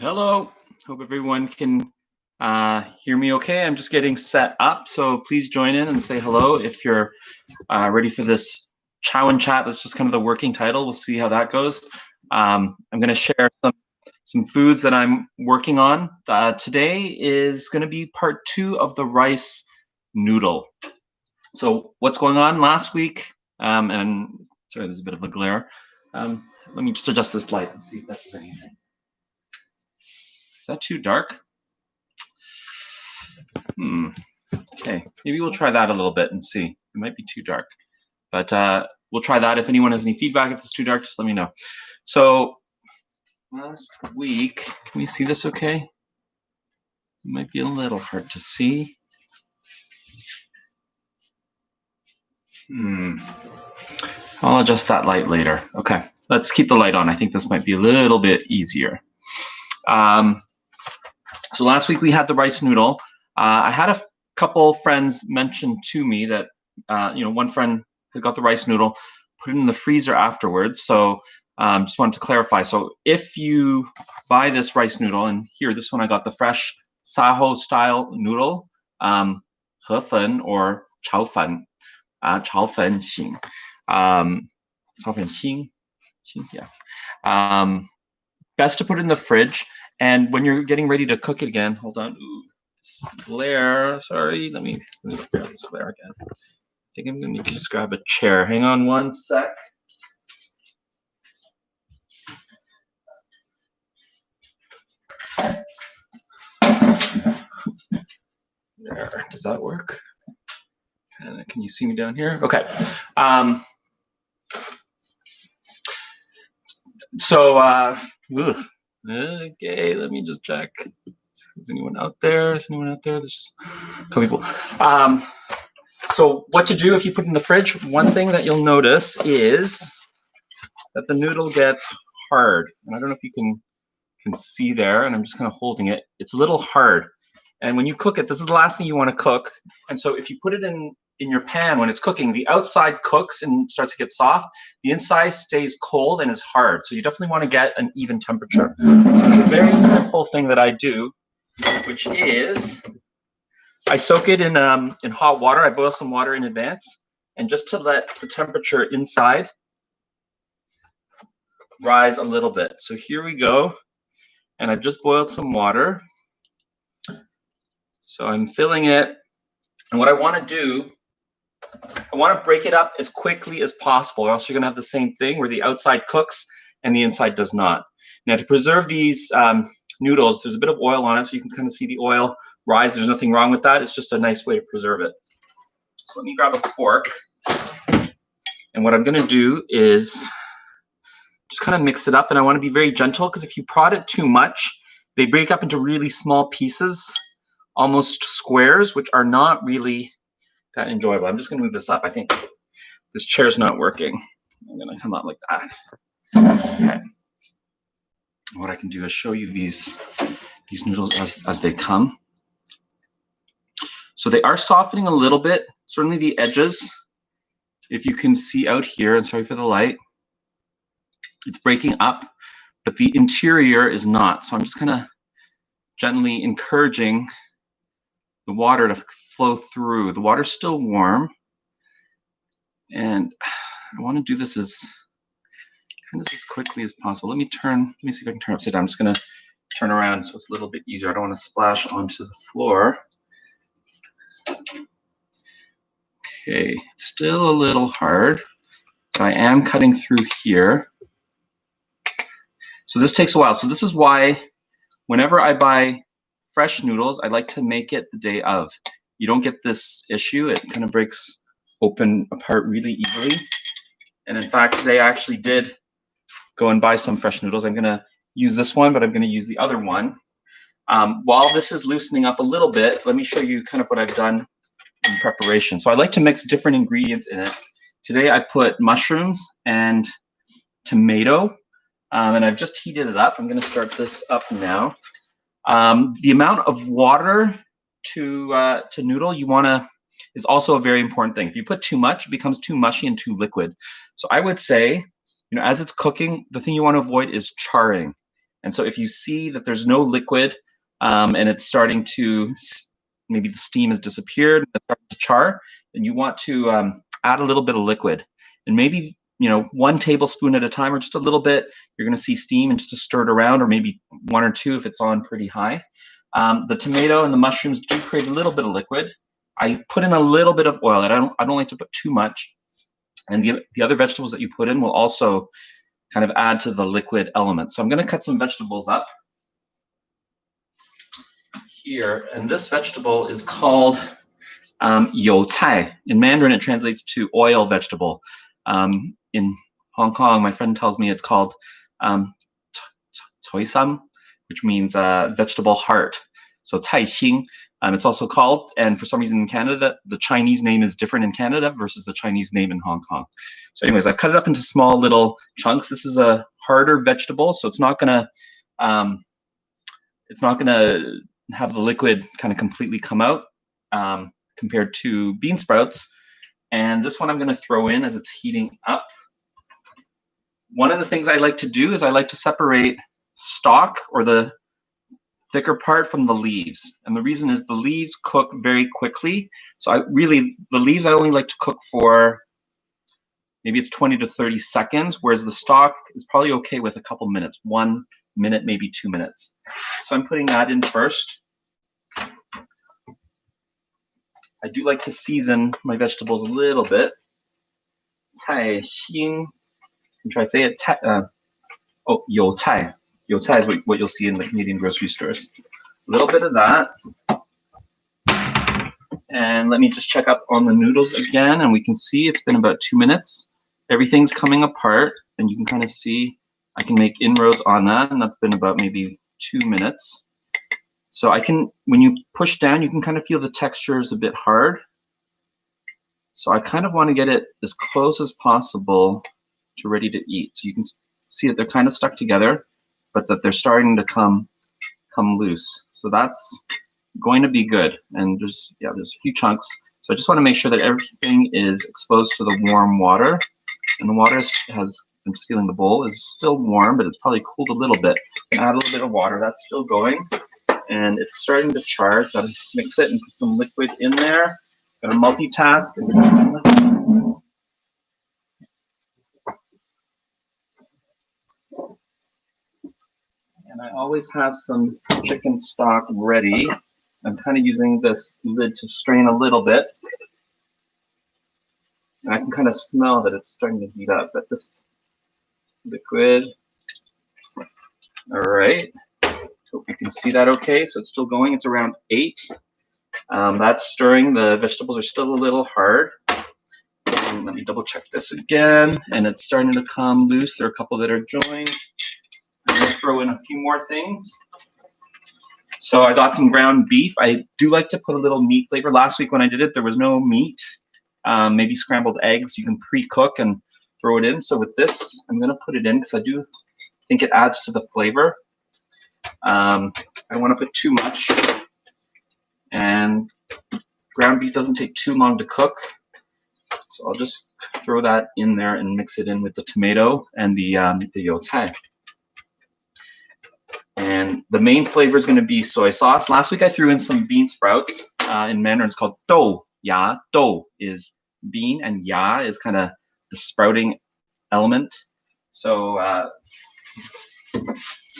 Hello. Hope everyone can hear me okay. I'm just getting set up, so please join in and say hello if you're ready for this Chow N Chat. That's just kind of the working title. We'll see how that goes. I'm going to share some foods that I'm working on. Today is going to be part 2 of the rice noodle. So what's going on last week? And sorry, there's a bit of a glare. Let me just adjust this light and see if that does anything. Is that too dark? Okay, maybe we'll try that a little bit and see. It might be too dark, but we'll try that. If anyone has any feedback, if it's too dark, just let me know. So last week, can we see this okay? It might be a little hard to see. I'll adjust that light later. Okay, let's keep the light on. I think this might be a little bit easier. So last week we had the rice noodle. I had a couple friends mention to me that, one friend had got the rice noodle, put it in the freezer afterwards. So just wanted to clarify. So if you buy this rice noodle, and here, this one I got the fresh Saho style noodle, 河粉 or 炒粉, 炒粉型, 炒粉型, yeah. Best to put it in the fridge. And when you're getting ready to cook it again, hold on. Ooh, this glare. Sorry, let me grab this glare again. I think I'm going to just grab a chair. Hang on one sec. There. Does that work? Can you see me down here? Okay. Okay, let me just check. Is anyone out there? Is anyone out there? There's a couple people. So what to do if you put it in the fridge? One thing that you'll notice is that the noodle gets hard. And I don't know if you can see there, and I'm just kind of holding it. It's a little hard. And when you cook it, this is the last thing you want to cook. And so if you put it in your pan when it's cooking, the outside cooks and starts to get soft. The inside stays cold and is hard. So you definitely want to get an even temperature. So it's a very simple thing that I do, which is I soak it in hot water. I boil some water in advance, and just to let the temperature inside rise a little bit. So here we go. And I've just boiled some water. So I'm filling it. And what I want to do, I want to break it up as quickly as possible, or else you're going to have the same thing where the outside cooks and the inside does not. Now, to preserve these noodles, there's a bit of oil on it, so you can kind of see the oil rise. There's nothing wrong with that. It's just a nice way to preserve it. So let me grab a fork. And what I'm going to do is just kind of mix it up. And I want to be very gentle, because if you prod it too much, they break up into really small pieces, almost squares, which are not really that enjoyable. I'm just going to move this up. I think this chair's not working. I'm going to come up like that. Okay. What I can do is show you these noodles as they come. So they are softening a little bit, certainly the edges. If you can see out here, and sorry for the light, it's breaking up, but the interior is not. So I'm just kind of gently encouraging the water to flow through. The water's still warm, and I want to do this as quickly as possible. Let me see if I can turn upside down. I'm just going to turn around so it's a little bit easier. I don't want to splash onto the floor. Okay, still a little hard, but I am cutting through here. So this takes a while. So this is why whenever I buy fresh noodles, I like to make it the day of. You don't get this issue. It kind of breaks open apart really easily. And in fact, today I actually did go and buy some fresh noodles. I'm going to use this one, but I'm going to use the other one. While this is loosening up a little bit, let me show you kind of what I've done in preparation. So I like to mix different ingredients in it. Today I put mushrooms and tomato, and I've just heated it up. I'm going to start this up now. The amount of water to noodle you want to is also a very important thing. If you put too much, it becomes too mushy and too liquid. So I would say, as it's cooking, the thing you want to avoid is charring. And so if you see that there's no liquid and it's starting to, maybe the steam has disappeared, it's starting to char, then you want to add a little bit of liquid. And maybe, 1 tablespoon at a time or just a little bit. You're going to see steam, and just to stir it around, or maybe 1 or 2 if it's on pretty high. The tomato and the mushrooms do create a little bit of liquid. I put in a little bit of oil. I don't like to put too much. And the other vegetables that you put in will also kind of add to the liquid element. So I'm going to cut some vegetables up here. And this vegetable is called you cai. In Mandarin, it translates to oil vegetable. In Hong Kong, my friend tells me it's called choi sam, which means vegetable heart. So cai xing. It's also called, and for some reason in Canada, the Chinese name is different in Canada versus the Chinese name in Hong Kong. So anyways, I've cut it up into small little chunks. This is a harder vegetable, so it's not gonna have the liquid kind of completely come out compared to bean sprouts. And this one I'm gonna throw in as it's heating up. One of the things I like to do is I like to separate stalk, or the thicker part, from the leaves. And the reason is the leaves cook very quickly. So the leaves I only like to cook for maybe it's 20 to 30 seconds, whereas the stalk is probably okay with a couple minutes, 1 minute, maybe 2 minutes. So I'm putting that in first. I do like to season my vegetables a little bit. Cai xing. I'm trying to say it. You cai. You cai is what you'll see in the Canadian grocery stores. A little bit of that. And let me just check up on the noodles again, and we can see it's been about 2 minutes. Everything's coming apart, and you can kind of see I can make inroads on that, and that's been about maybe 2 minutes. So when you push down, you can kind of feel the texture is a bit hard. So I kind of want to get it as close as possible to ready to eat. So you can see that they're kind of stuck together, but that they're starting to come loose. So that's going to be good. And there's a few chunks. So I just want to make sure that everything is exposed to the warm water. And the water I'm just feeling the bowl is still warm, but it's probably cooled a little bit. Add a little bit of water. That's still going. And it's starting to char. Gotta mix it and put some liquid in there. Gotta multitask. And I always have some chicken stock ready. I'm kind of using this lid to strain a little bit. And I can kind of smell that it's starting to heat up. But this liquid, all right. Hope you can see that okay. So it's still going. It's around 8. That's stirring. The vegetables are still a little hard. And let me double check this again. And it's starting to come loose. There are a couple that are joined. I'm going to throw in a few more things. So I got some ground beef. I do like to put a little meat flavor. Last week when I did it, there was no meat. Maybe scrambled eggs. You can pre-cook and throw it in. So with this, I'm going to put it in because I do think it adds to the flavor. I don't want to put too much. And ground beef doesn't take too long to cook. So I'll just throw that in there and mix it in with the tomato and the you cai. And the main flavor is going to be soy sauce. Last week I threw in some bean sprouts. In Mandarin it's called dou ya. Dou is bean, and ya is kind of the sprouting element. So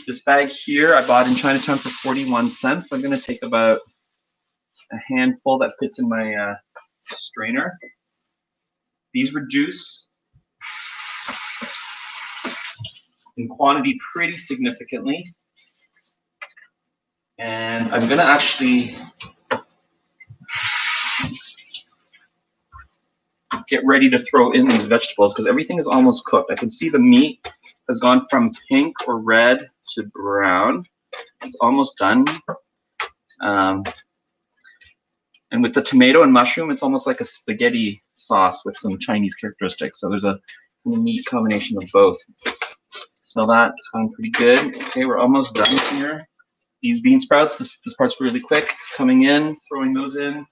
this bag here I bought in Chinatown for 41 cents. I'm going to take about a handful that fits in my strainer. These reduce in quantity pretty significantly. And I'm going to actually get ready to throw in these vegetables because everything is almost cooked. I can see the meat has gone from pink or red to brown. It's almost done. And with the tomato and mushroom, it's almost like a spaghetti sauce with some Chinese characteristics. So there's a neat combination of both. Smell that? It's going pretty good. Okay, we're almost done here. These bean sprouts, this part's really quick. Coming in, throwing those in.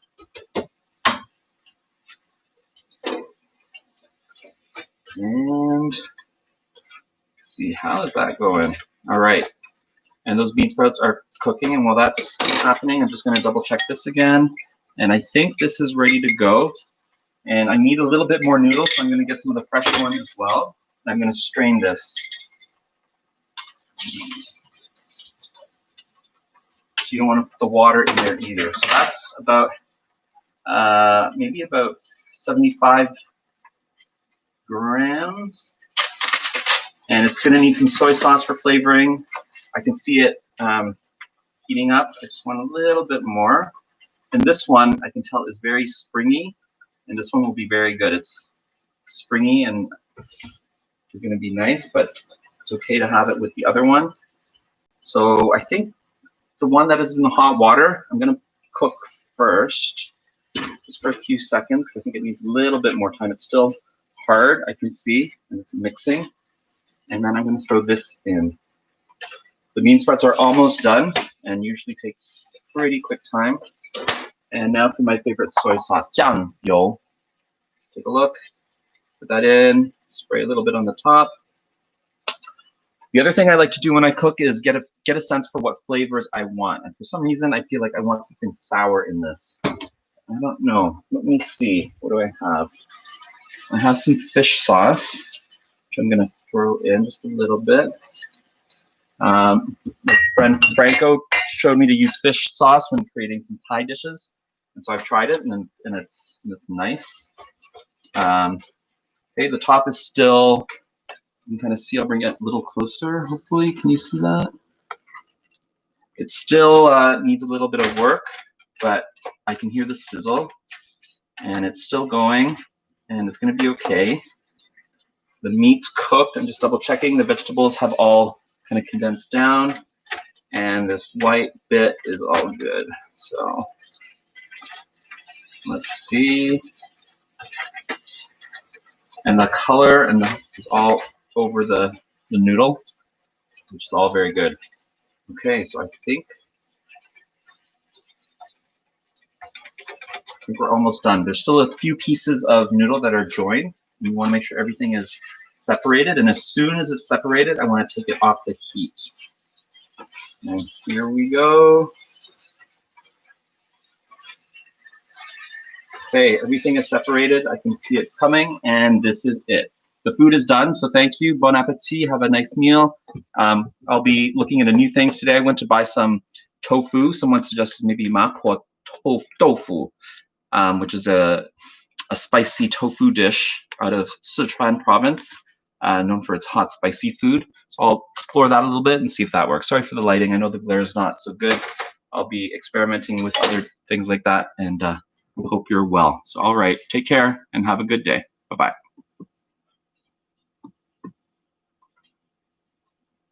And let's see, how is that going? All right. And those bean sprouts are cooking, and while that's happening, I'm just going to double check this again. And I think this is ready to go. And I need a little bit more noodles, so I'm going to get some of the fresh one as well. And I'm going to strain this. You don't want to put the water in there either. So that's about maybe about 75 grams. And it's going to need some soy sauce for flavoring. I can see it heating up. I just want a little bit more. And this one, I can tell, is very springy. And this one will be very good. It's springy and it's going to be nice, but it's okay to have it with the other one. So I think the one that is in the hot water, I'm going to cook first, just for a few seconds. I think it needs a little bit more time. It's still hard, I can see, and it's mixing. And then I'm going to throw this in. The bean sprouts are almost done, and usually takes a pretty quick time. And now for my favorite soy sauce, Chow N. Take a look. Put that in. Spray a little bit on the top. The other thing I like to do when I cook is get a sense for what flavors I want. And for some reason, I feel like I want something sour in this. I don't know. Let me see. What do I have? I have some fish sauce, which I'm going to throw in just a little bit. My friend Franco showed me to use fish sauce when creating some Thai dishes, and so I've tried it, and it's nice. Okay, the top is still. You can kind of see. I'll bring it a little closer. Hopefully, can you see that? It still needs a little bit of work, but I can hear the sizzle, and it's still going, and it's going to be okay. The meat's cooked. I'm just double checking. The vegetables have all kind of condensed down, and this white bit is all good. So let's see. And the color is all over the noodle, which is all very good. Okay, so I think we're almost done. There's still a few pieces of noodle that are joined. You want to make sure everything is separated, and as soon as it's separated, I want to take it off the heat. And here we go. Okay, everything is separated. I can see it's coming, and this is it. The food is done, so thank you. Bon appetit. Have a nice meal. I'll be looking into new things today. I went to buy some tofu. Someone suggested maybe mapo tofu, which is a spicy tofu dish out of Sichuan province, known for its hot, spicy food. So I'll explore that a little bit and see if that works. Sorry for the lighting. I know the glare is not so good. I'll be experimenting with other things like that, and hope you're well. So, all right, take care and have a good day. Bye-bye.